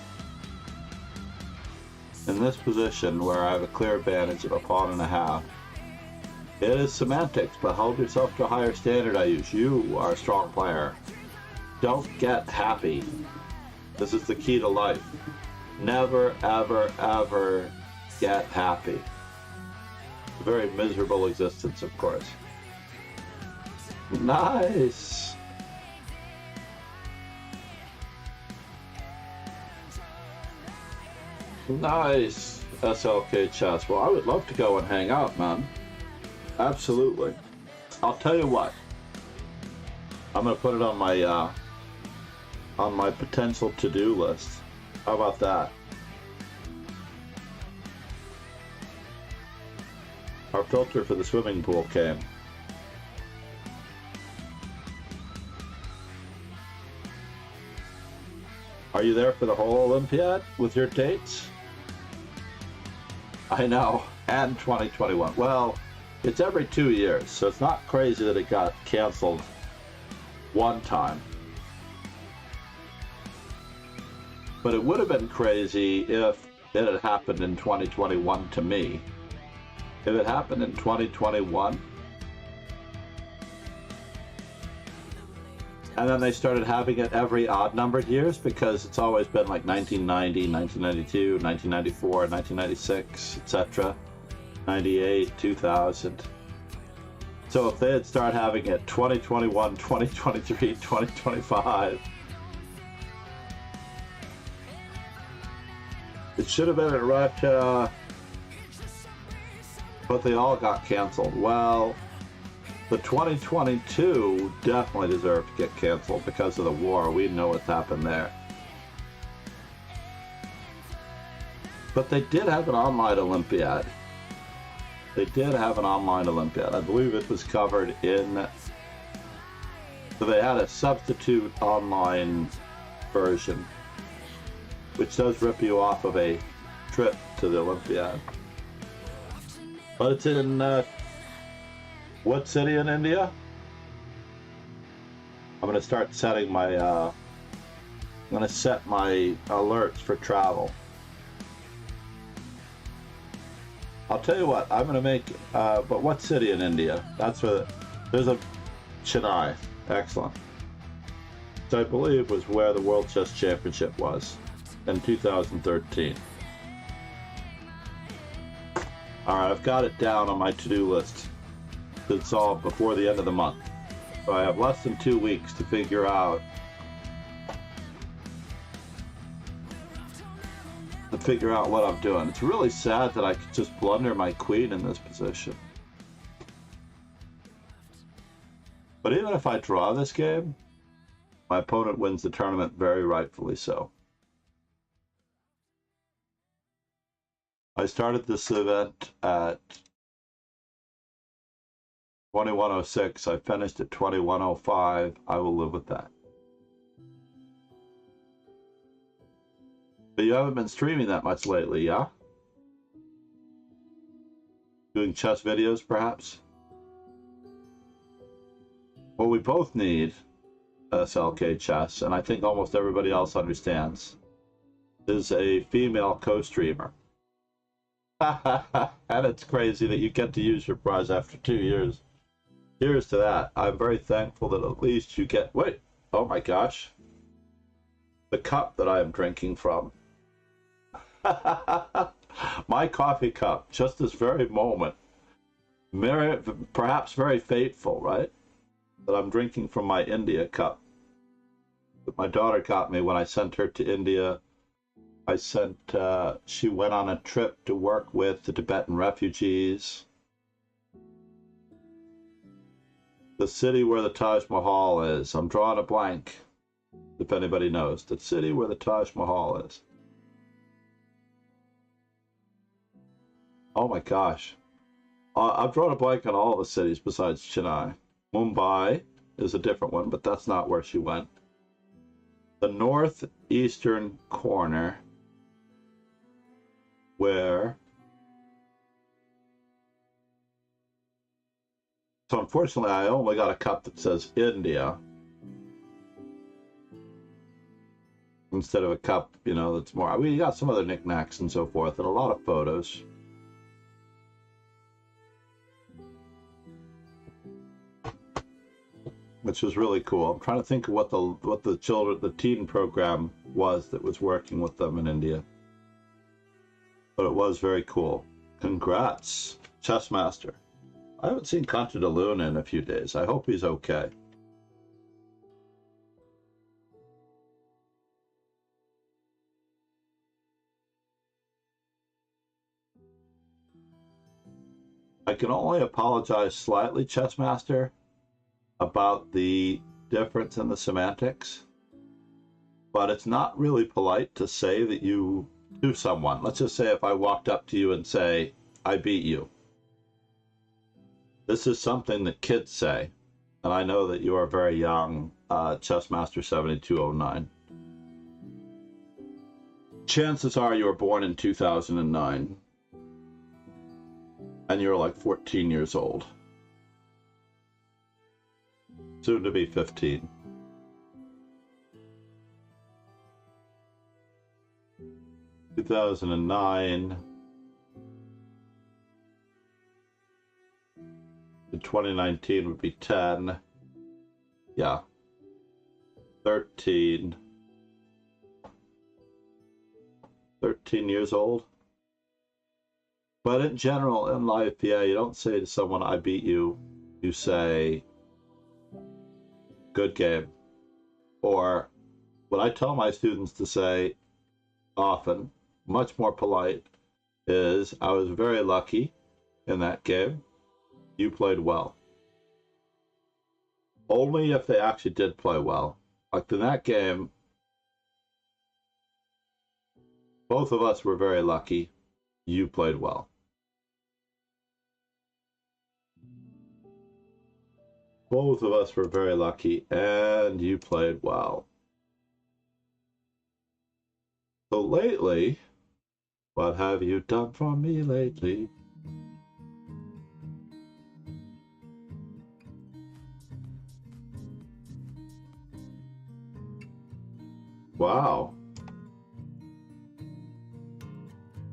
Speaker 5: In this position, where I have a clear advantage of a pawn and a half, it is semantics, but hold yourself to a higher standard, Ayush. You are a strong player. Don't get happy This is the key to life. Never, ever, ever get happy. A very miserable existence, of course. Nice. Nice. SLK chess. Well, I would love to go and hang out, man. Absolutely. I'll tell you what. I'm gonna put it on my potential to-do list. How about that? Our filter for the swimming pool came. Are you there for the whole Olympiad with your dates? I know, and 2021. Well, it's every 2 years, so it's not crazy that it got canceled one time. But it would have been crazy if it had happened in 2021 to me. If it happened in 2021, and then they started having it every odd numbered years, because it's always been like 1990, 1992, 1994, 1996, etc., 98, 2000. So if they had started having it 2021, 2023, 2025, it should have been at Russia, but they all got canceled. Well, the 2022 definitely deserved to get canceled because of the war. We know what's happened there. But they did have an online Olympiad. They did have an online Olympiad. I believe it was covered in... So they had a substitute online version, which does rip you off of a trip to the Olympiad. But it's in... what city in India? I'm going to start setting my... I'm going to set my alerts for travel. I'll tell you what, I'm going to make... but what city in India? That's where... There's a... Chennai. Excellent. Which I believe was where the World Chess Championship was in 2013. Alright, I've got it down on my to-do list. It's all before the end of the month. So I have less than 2 weeks to figure out what I'm doing. It's really sad that I could just blunder my queen in this position. But even if I draw this game, my opponent wins the tournament, very rightfully so. I started this event at 21:06. I finished at 21:05. I will live with that. But you haven't been streaming that much lately, yeah? Doing chess videos, perhaps? What we both need, SLK Chess, and I think almost everybody else understands, is a female co-streamer. And it's crazy that you get to use your prize after 2 years. Here's to that. I'm very thankful that at least you get... Wait! Oh my gosh. The cup that I am drinking from. My coffee cup, just this very moment. Perhaps very fateful, right? That I'm drinking from my India cup. That my daughter got me when I sent her to India. She went on a trip to work with the Tibetan refugees. The city where the Taj Mahal is. I'm drawing a blank, if anybody knows. The city where the Taj Mahal is. Oh my gosh. I've drawn a blank on all the cities besides Chennai. Mumbai is a different one, but that's not where she went. The northeastern corner where... So unfortunately, I only got a cup that says India instead of a cup, you know, that's more... We got some other knickknacks and so forth, and a lot of photos. which was really cool. I'm trying to think of what the teen program was that was working with them in India. But it was very cool. Congrats, Chess Master. I haven't seen Contra de Luna in a few days. I hope he's okay. I can only apologize slightly, Chess Master, about the difference in the semantics, but it's not really polite to say that you do someone. Let's just say if I walked up to you and say, I beat you. This is something that kids say, and I know that you are very young, Chessmaster 7209. Chances are you were born in 2009, and you're like 14 years old. Soon to be 15. In 2009. In 2019 would be 10. Yeah. 13. 13 years old. But in general, in life, yeah, you don't say to someone, I beat you. You say, good game. Or what I tell my students to say often, much more polite, is I was very lucky in that game. You played well. Only if they actually did play well. Like in that game, both of us were very lucky. You played well. Both of us were very lucky, and you played well. So lately, what have you done for me lately? Wow.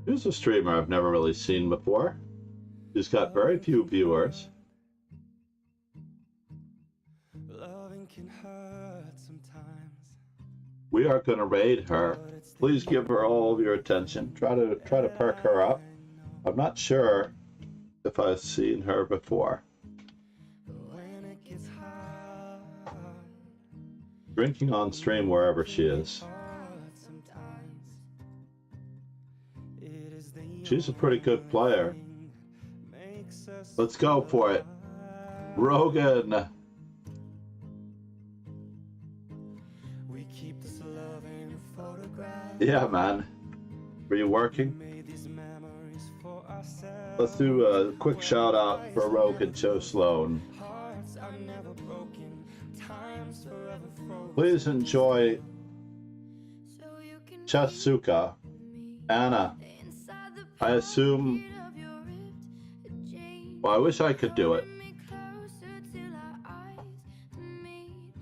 Speaker 5: Here's a streamer I've never really seen before. She's got very few viewers. We are going to raid her. Please give her all of your attention. Try to perk her up. I'm not sure if I've seen her before. Drinking on stream wherever she is. She's a pretty good player. Let's go for it. Rogan. Yeah, man. Were you working? Let's do a quick shout out for Rogan Joe Sloan. Please enjoy Chasuka. Anna. I assume... Well, I wish I could do it.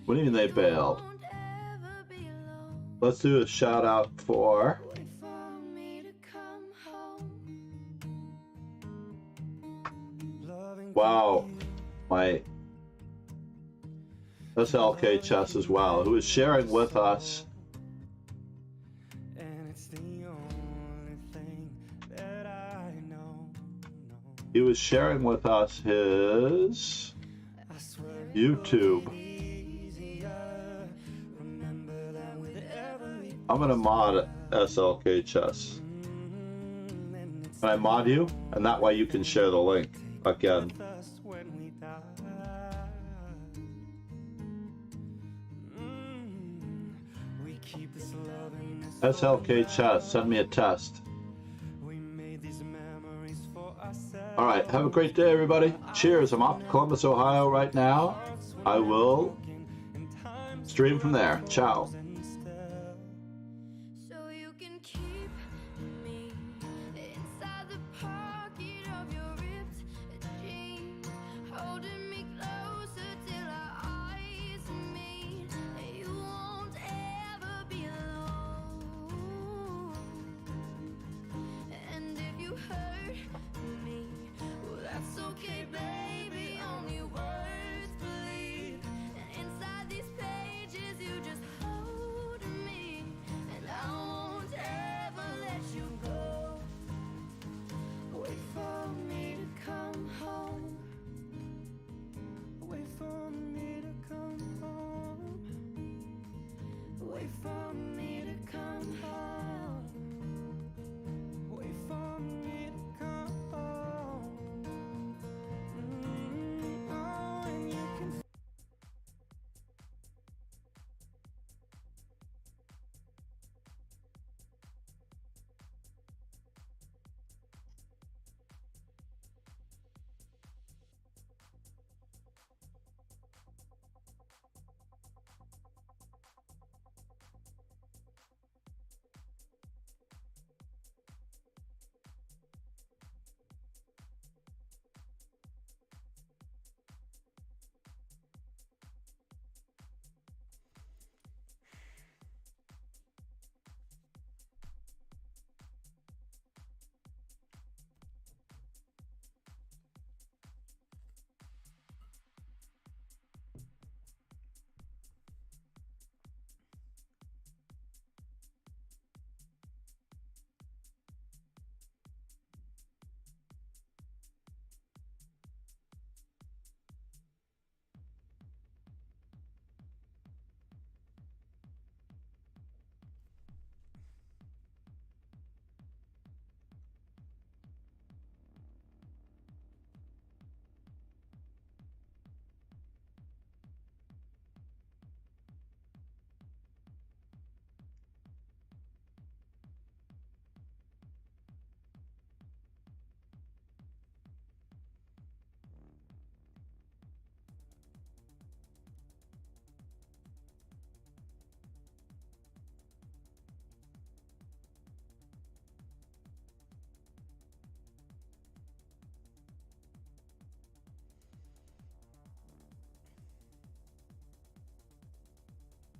Speaker 5: What do you mean they bailed? Let's do a shout out for... Wow. My SLK Chess as well, who is sharing with us he was sharing with us his YouTube. I'm gonna mod SLK Chess. Can I mod you? And that way you can share the link again. SLK Chess, send me a test. Alright, have a great day, everybody. Cheers. I'm off to Columbus, Ohio right now. I will stream from there. Ciao.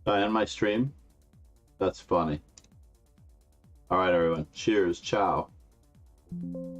Speaker 5: I end my stream? That's funny. Alright, everyone. Cheers. Ciao.